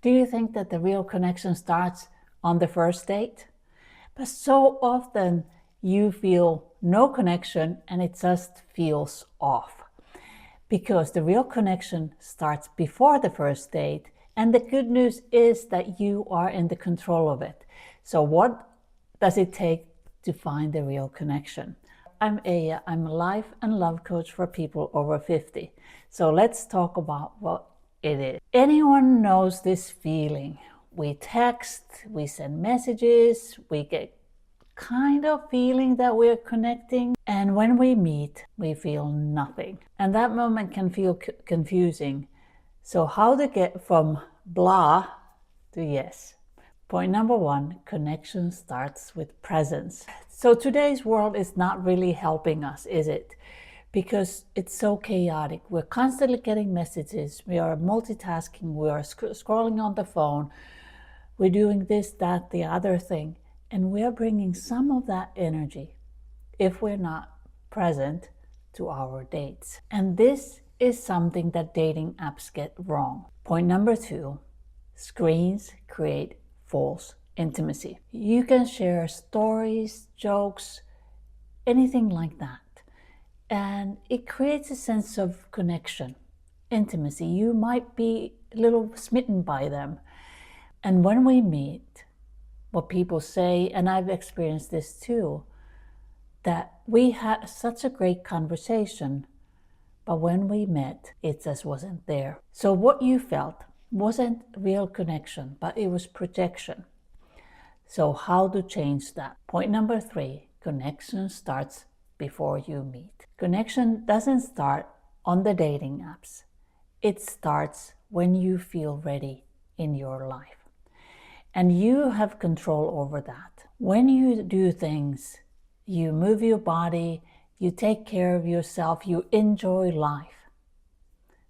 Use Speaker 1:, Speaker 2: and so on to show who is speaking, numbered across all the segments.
Speaker 1: Do you think that the real connection starts on the first date? But so often you feel no connection and it just feels off. Because the real connection starts before the first date. And the good news is that you are in the control of it. So what does it take to find the real connection? I'm Eija. I'm a life and love coach for people over 50. So let's talk about what it is. Anyone knows this feeling? We text, we send messages, we get kind of feeling that we're connecting, and when we meet we feel nothing, and that moment can feel confusing. So how to get from blah to yes? Point number one, connection starts with presence. So today's world is not really helping us, is it? Because it's so chaotic. We're constantly getting messages, we are multitasking, we are scrolling on the phone, we're doing this, that, the other thing. And we're bringing some of that energy, if we're not present, to our dates. And this is something that dating apps get wrong. Point number two, screens create false intimacy. You can share stories, jokes, anything like that. And it creates a sense of connection, intimacy. You might be a little smitten by them. And when we meet, what people say, and I've experienced this too, that we had such a great conversation, but when we met, it just wasn't there. So what you felt wasn't real connection, but it was projection. So how to change that? Point number three, connection starts before you meet. Connection doesn't start on the dating apps. It starts when you feel ready in your life. And you have control over that. When you do things, you move your body, you take care of yourself, you enjoy life,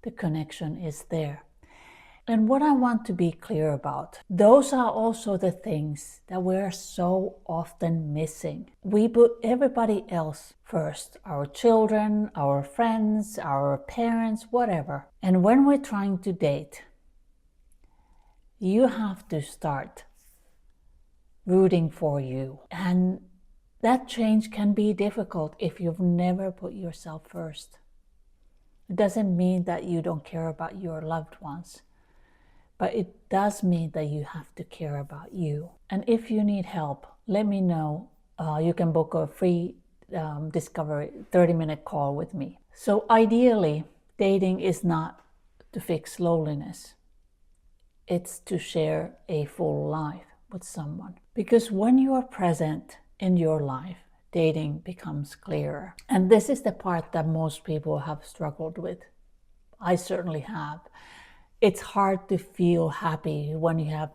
Speaker 1: the connection is there. And what I want to be clear about, those are also the things that we're so often missing. We put everybody else first, our children, our friends, our parents, whatever. And when we're trying to date, you have to start rooting for you. And that change can be difficult if you've never put yourself first. It doesn't mean that you don't care about your loved ones, but it does mean that you have to care about you. And if you need help, let me know. You can book a free discovery 30-minute call with me. So ideally, dating is not to fix loneliness. It's to share a full life with someone. Because when you are present in your life, dating becomes clearer. And this is the part that most people have struggled with. I certainly have. It's hard to feel happy when you have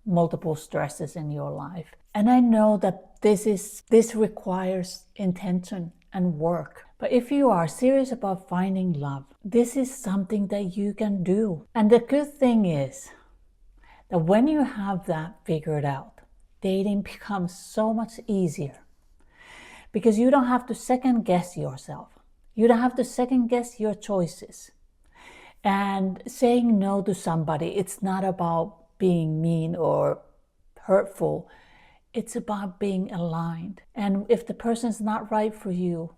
Speaker 1: multiple stresses in your life. And I know that this requires intention and work. But if you are serious about finding love, this is something that you can do. And the good thing is that when you have that figured out, dating becomes so much easier, because you don't have to second guess yourself. You don't have to second guess your choices. And saying no to somebody, it's not about being mean or hurtful. It's about being aligned. And if the person's not right for you,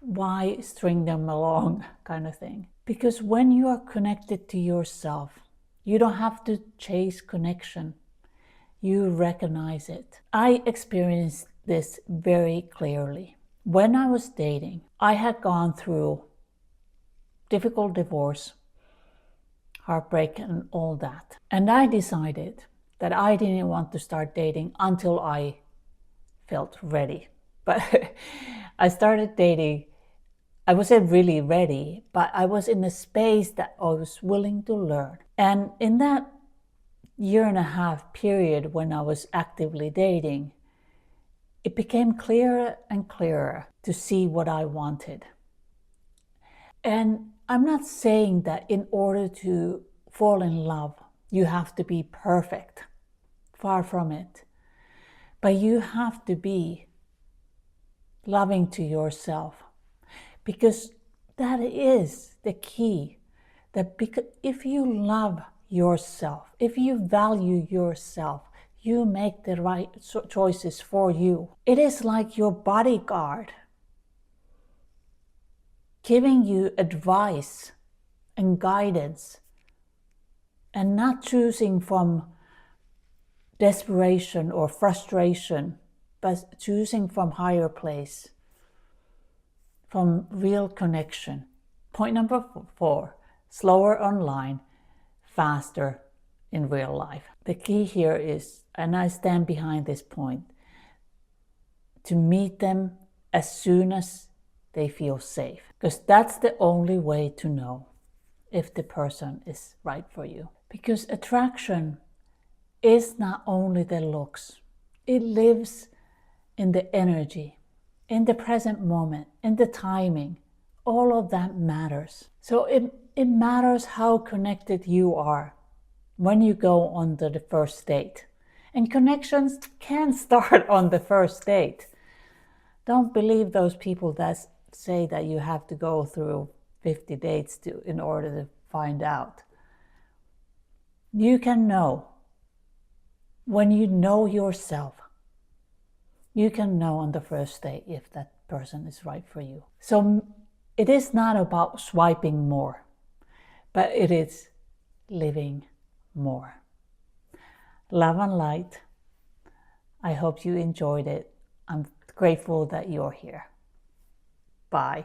Speaker 1: why string them along, kind of thing. Because when you are connected to yourself, you don't have to chase connection. You recognize it. I experienced this very clearly. When I was dating, I had gone through difficult divorce, heartbreak, and all that. And I decided that I didn't want to start dating until I felt ready. But I started dating. I wasn't really ready, but I was in a space that I was willing to learn. And in that 1.5 year period when I was actively dating, it became clearer and clearer to see what I wanted. And I'm not saying that in order to fall in love, you have to be perfect. Far from it. But you have to be loving to yourself, because that is the key. That because if you love yourself, if you value yourself, you make the right choices for you. It is like your bodyguard giving you advice and guidance, and not choosing from desperation or frustration, but choosing from higher place, from real connection. Point number 4, slower online, faster in real life. The key here is, and I stand behind this point, to meet them as soon as they feel safe, because that's the only way to know if the person is right for you. Because attraction is not only the looks, it lives in the energy, in the present moment, in the timing. All of that matters. So it matters how connected you are when you go on the first date. And connections can start on the first date. Don't believe those people that say that you have to go through 50 dates in order to find out. You can know. When you know yourself, you can know on the first date if that person is right for you. So it is not about swiping more, but it is living more. Love and light. I hope you enjoyed it. I'm grateful that you're here. Bye.